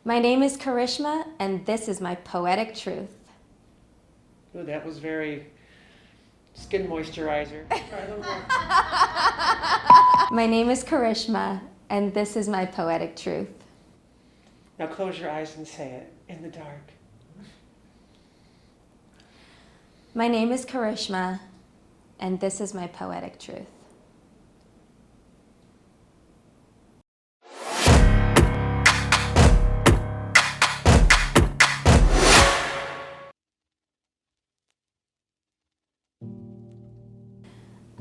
My name is Carishma, and this is my Poetic Truth. Ooh, that was very skin moisturizer. Try a little more. My name is Carishma, and this is my Poetic Truth. Now close your eyes and say it in the dark. My name is Carishma, and this is my Poetic Truth.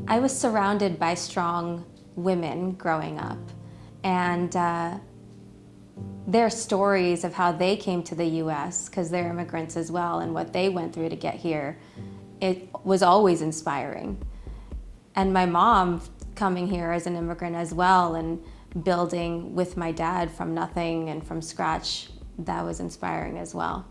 I was surrounded by strong women growing up, and their stories of how they came to the US, because they're immigrants as well, and what they went through to get here, it was always inspiring. And my mom coming here as an immigrant as well and building with my dad from nothing and from scratch, that was inspiring as well.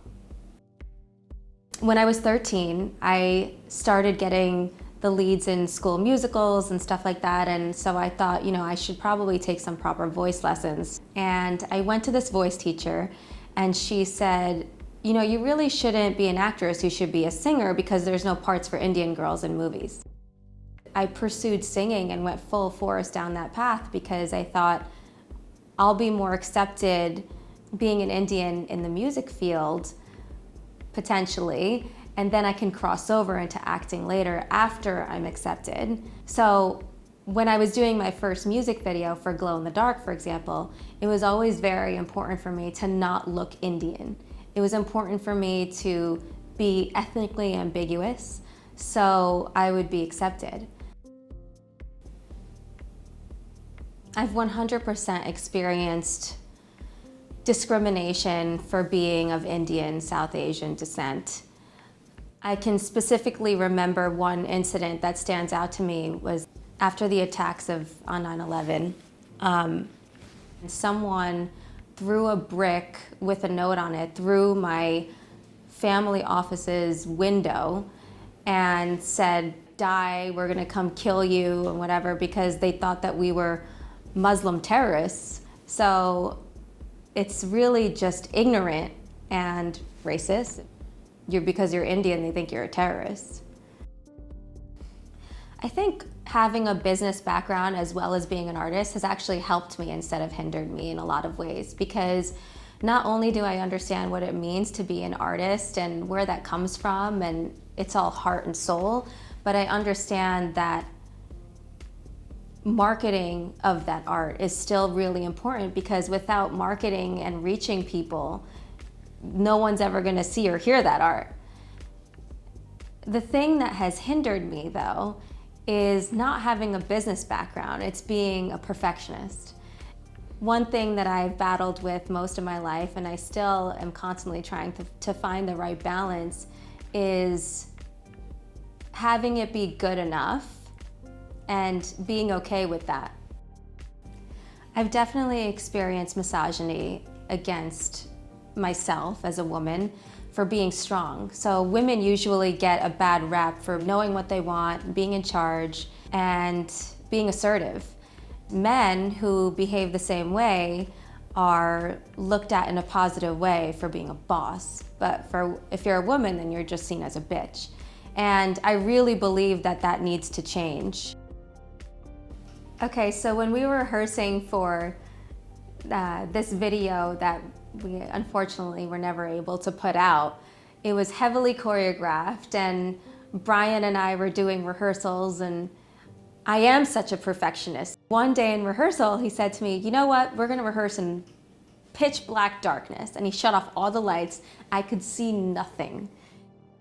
When I was 13, I started getting the leads in school musicals and stuff like that, and so I thought, I should probably take some proper voice lessons. And I went to this voice teacher, and she said, you really shouldn't be an actress, you should be a singer because there's no parts for Indian girls in movies. I pursued singing and went full force down that path because I thought I'll be more accepted being an Indian in the music field, potentially, and then I can cross over into acting later after I'm accepted. So when I was doing my first music video for Glow in the Dark, for example, it was always very important for me to not look Indian. It was important for me to be ethnically ambiguous so I would be accepted. I've 100% experienced discrimination for being of Indian, South Asian descent. I can specifically remember one incident that stands out to me was after the attacks on 9/11. Someone threw a brick with a note on it through my family office's window and said, "Die, we're gonna come kill you," and whatever, because they thought that we were Muslim terrorists. So it's really just ignorant and racist. Because you're Indian, they think you're a terrorist. I think having a business background as well as being an artist has actually helped me instead of hindered me in a lot of ways, because not only do I understand what it means to be an artist and where that comes from, and it's all heart and soul, but I understand that marketing of that art is still really important, because without marketing and reaching people, no one's ever going to see or hear that art. The thing that has hindered me, though, is not having a business background. It's being a perfectionist. One thing that I've battled with most of my life, and I still am constantly trying to find the right balance, is having it be good enough and being okay with that. I've definitely experienced misogyny against myself as a woman for being strong. So women usually get a bad rap for knowing what they want, being in charge, and being assertive. Men who behave the same way are looked at in a positive way for being a boss. But if you're a woman, then you're just seen as a bitch. And I really believe that needs to change. Okay, so when we were rehearsing for this video that we unfortunately were never able to put out, it was heavily choreographed, and Brian and I were doing rehearsals, and I am such a perfectionist. One day in rehearsal, he said to me, "You know what, we're gonna rehearse in pitch black darkness," and he shut off all the lights. I could see nothing.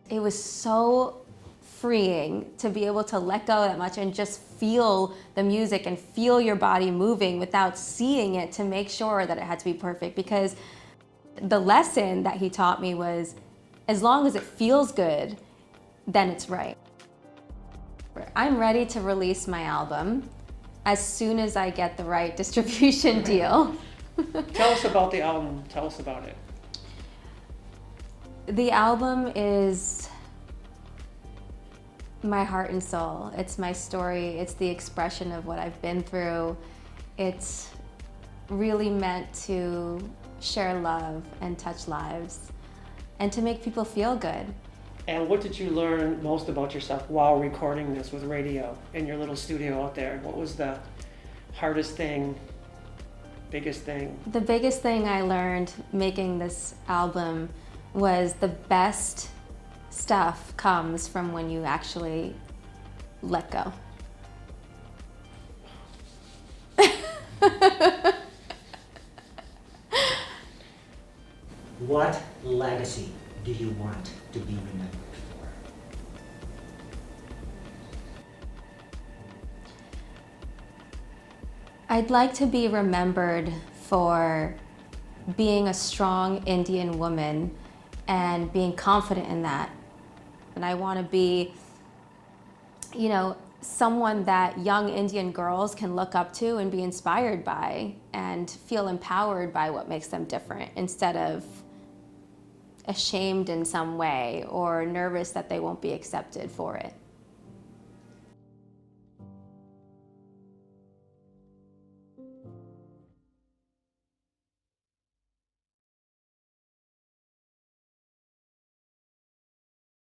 It was so freeing to be able to let go that much and just feel the music and feel your body moving without seeing it, to make sure that it had to be perfect. Because the lesson that he taught me was, as long as it feels good, then it's right. I'm ready to release my album as soon as I get the right distribution deal. Tell us about the album. Tell us about it. The album is my heart and soul. It's my story. It's the expression of what I've been through. It's really meant to share love and touch lives and to make people feel good. And what did you learn most about yourself while recording this with radio in your little studio out there? What was the hardest thing, biggest thing? The biggest thing I learned making this album was the best stuff comes from when you actually let go. What legacy do you want to be remembered for? I'd like to be remembered for being a strong Indian woman and being confident in that. And I want to be, you know, someone that young Indian girls can look up to and be inspired by and feel empowered by what makes them different instead of ashamed in some way or nervous that they won't be accepted for it.